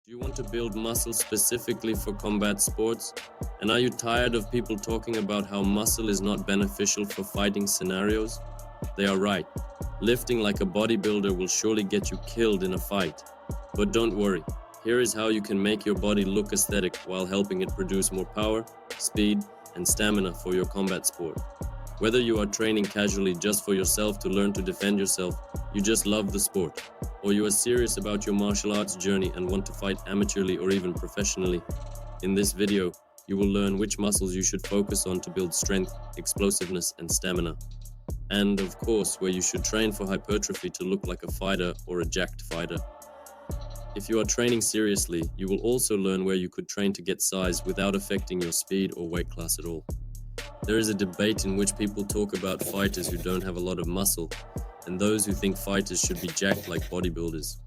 Do you want to build muscle specifically for combat sports? And are you tired of people talking about how muscle is not beneficial for fighting scenarios? They are right. Lifting like a bodybuilder will surely get you killed in a fight. But don't worry. Here is how you can make your body look aesthetic while helping it produce more power, speed, and stamina for your combat sport. Whether you are training casually just for yourself to learn to defend yourself, you just love the sport, or you are serious about your martial arts journey and want to fight amateurly or even professionally, in this video, you will learn which muscles you should focus on to build strength, explosiveness, and stamina. And, of course, where you should train for hypertrophy to look like a fighter or a jacked fighter. If you are training seriously, you will also learn where you could train to get size without affecting your speed or weight class at all. There is a debate in which people talk about fighters who don't have a lot of muscle, and those who think fighters should be jacked like bodybuilders.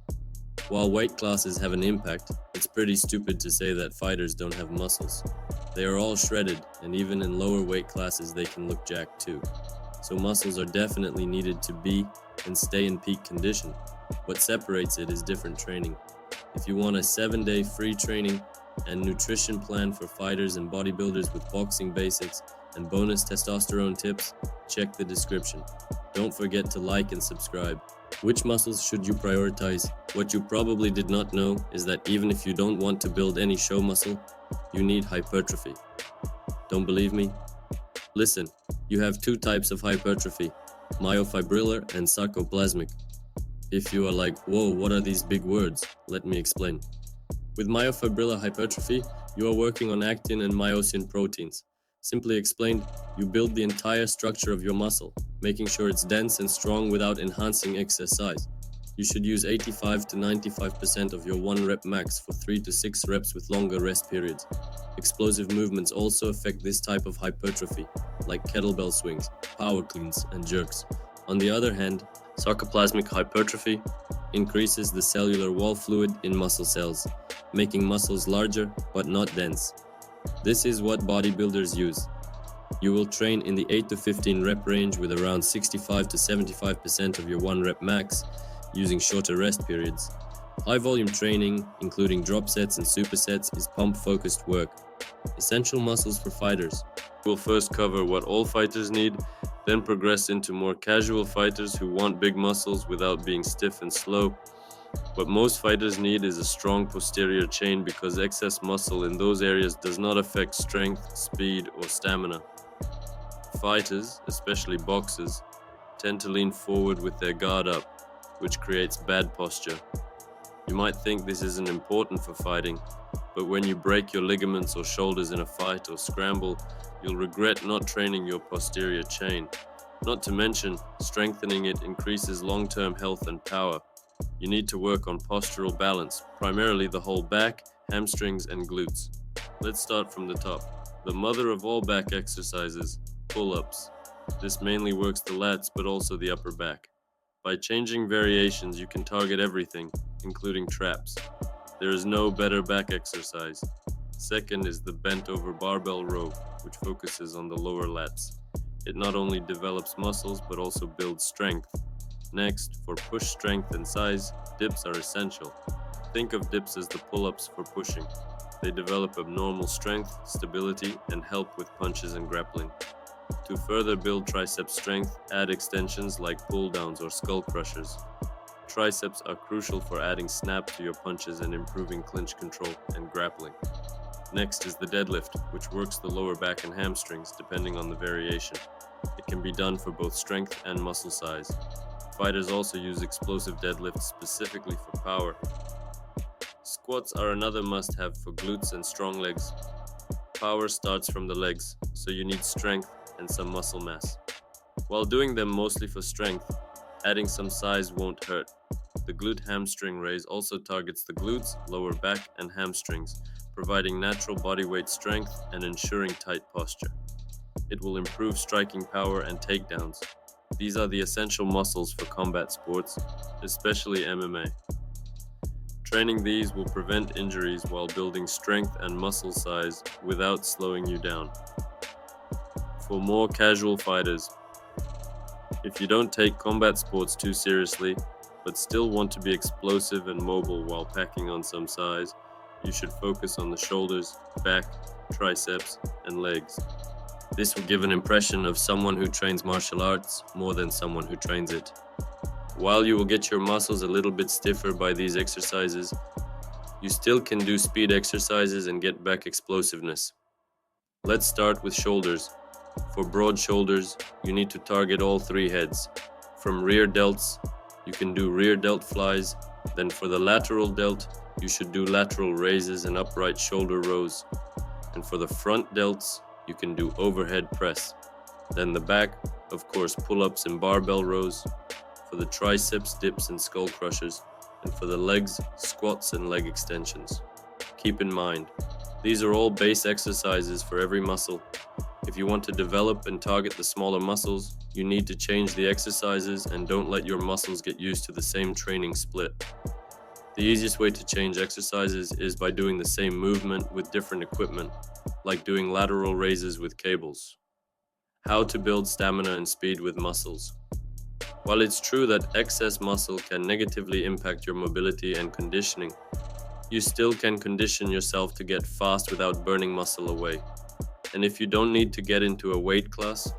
While weight classes have an impact, it's pretty stupid to say that fighters don't have muscles. They are all shredded, and even in lower weight classes they can look jacked too. So muscles are definitely needed to be and stay in peak condition. What separates it is different training. If you want a 7-day free training and nutrition plan for fighters and bodybuilders with boxing basics and bonus testosterone tips, check the description. Don't forget to like and subscribe. Which muscles should you prioritize? What you probably did not know is that even if you don't want to build any show muscle, you need hypertrophy. Don't believe me? Listen, you have two types of hypertrophy, myofibrillar and sarcoplasmic. If you are like, whoa, what are these big words? Let me explain. With myofibrillar hypertrophy, you are working on actin and myosin proteins. Simply explained, you build the entire structure of your muscle, making sure it's dense and strong without enhancing excess size. You should use 85 to 95% of your 1 rep max for 3 to 6 reps with longer rest periods. Explosive movements also affect this type of hypertrophy, like kettlebell swings, power cleans, and jerks. On the other hand, sarcoplasmic hypertrophy increases the cellular wall fluid in muscle cells, making muscles larger but not dense. This is what bodybuilders use. You will train in the 8 to 15 rep range with around 65 to 75% of your 1 rep max, using shorter rest periods. High volume training, including drop sets and supersets, is pump-focused work. Essential muscles for fighters. We'll first cover what all fighters need, then progress into more casual fighters who want big muscles without being stiff and slow. What most fighters need is a strong posterior chain because excess muscle in those areas does not affect strength, speed, or stamina. Fighters, especially boxers, tend to lean forward with their guard up, which creates bad posture. You might think this isn't important for fighting, but when you break your ligaments or shoulders in a fight or scramble, you'll regret not training your posterior chain. Not to mention, strengthening it increases long-term health and power. You need to work on postural balance, primarily the whole back, hamstrings, and glutes. Let's start from the top. The mother of all back exercises, pull-ups. This mainly works the lats but also the upper back. By changing variations, you can target everything, including traps. There is no better back exercise. Second is the bent over barbell row, which focuses on the lower lats. It not only develops muscles but also builds strength. Next, for push strength and size, dips are essential. Think of dips as the pull-ups for pushing. They develop abnormal strength, stability, and help with punches and grappling. To further build tricep strength, add extensions like pull-downs or skull crushers. Triceps are crucial for adding snap to your punches and improving clinch control and grappling. Next is the deadlift, which works the lower back and hamstrings depending on the variation. It can be done for both strength and muscle size. Fighters also use explosive deadlifts specifically for power. Squats are another must-have for glutes and strong legs. Power starts from the legs, so you need strength and some muscle mass. While doing them mostly for strength, adding some size won't hurt. The glute hamstring raise also targets the glutes, lower back, and hamstrings, providing natural body weight strength and ensuring tight posture. It will improve striking power and takedowns. These are the essential muscles for combat sports, especially MMA. Training these will prevent injuries while building strength and muscle size without slowing you down. For more casual fighters, if you don't take combat sports too seriously, but still want to be explosive and mobile while packing on some size, you should focus on the shoulders, back, triceps, and legs. This will give an impression of someone who trains martial arts more than someone who trains it. While you will get your muscles a little bit stiffer by these exercises, you still can do speed exercises and get back explosiveness. Let's start with shoulders. For broad shoulders, you need to target all three heads. From rear delts, you can do rear delt flies. Then for the lateral delt, you should do lateral raises and upright shoulder rows. And for the front delts, you can do overhead press. Then the back, of course, pull-ups and barbell rows. For the triceps, dips and skull crushers. And for the legs, squats and leg extensions. Keep in mind, these are all base exercises for every muscle. If you want to develop and target the smaller muscles, you need to change the exercises and don't let your muscles get used to the same training split. The easiest way to change exercises is by doing the same movement with different equipment, like doing lateral raises with cables. How to build stamina and speed with muscles. While it's true that excess muscle can negatively impact your mobility and conditioning, you still can condition yourself to get fast without burning muscle away. And if you don't need to get into a weight class,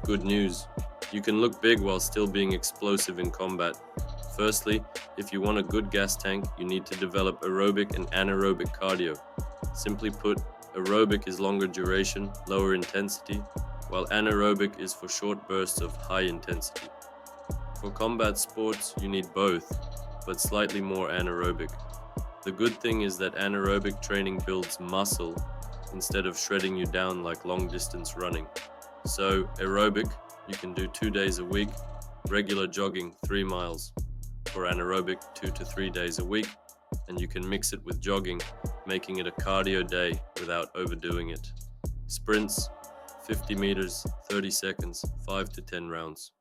good news, you can look big while still being explosive in combat. Firstly, if you want a good gas tank, you need to develop aerobic and anaerobic cardio. Simply put, aerobic is longer duration, lower intensity, while anaerobic is for short bursts of high intensity. For combat sports, you need both, but slightly more anaerobic. The good thing is that anaerobic training builds muscle instead of shredding you down like long distance running. So aerobic, you can do 2 days a week, regular jogging 3 miles. For anaerobic, 2 to 3 days a week, and you can mix it with jogging, making it a cardio day without overdoing it. Sprints, 50 meters, 30 seconds, 5 to 10 rounds.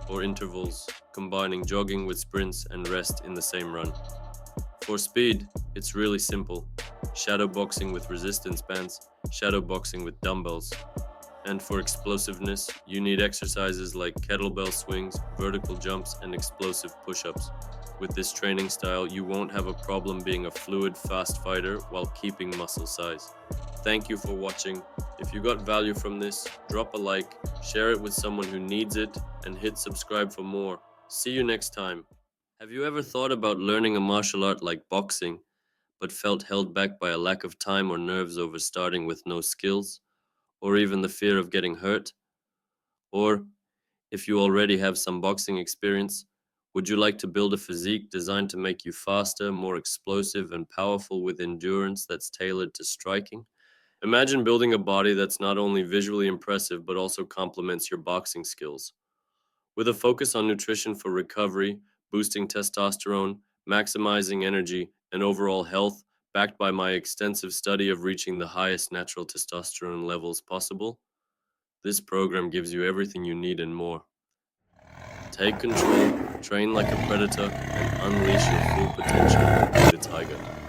Or intervals, combining jogging with sprints and rest in the same run. For speed, it's really simple. Shadow boxing with resistance bands, shadow boxing with dumbbells. And for explosiveness, you need exercises like kettlebell swings, vertical jumps, and explosive push-ups. With this training style, you won't have a problem being a fluid, fast fighter while keeping muscle size. Thank you for watching. If you got value from this, drop a like, share it with someone who needs it, and hit subscribe for more. See you next time. Have you ever thought about learning a martial art like boxing, but felt held back by a lack of time or nerves over starting with no skills, or even the fear of getting hurt? Or, if you already have some boxing experience, would you like to build a physique designed to make you faster, more explosive, and powerful with endurance that's tailored to striking? Imagine building a body that's not only visually impressive but also complements your boxing skills. With a focus on nutrition for recovery, boosting testosterone, maximizing energy, and overall health, backed by my extensive study of reaching the highest natural testosterone levels possible, this program gives you everything you need and more. Take control, train like a predator, and unleash your full potential with the tiger.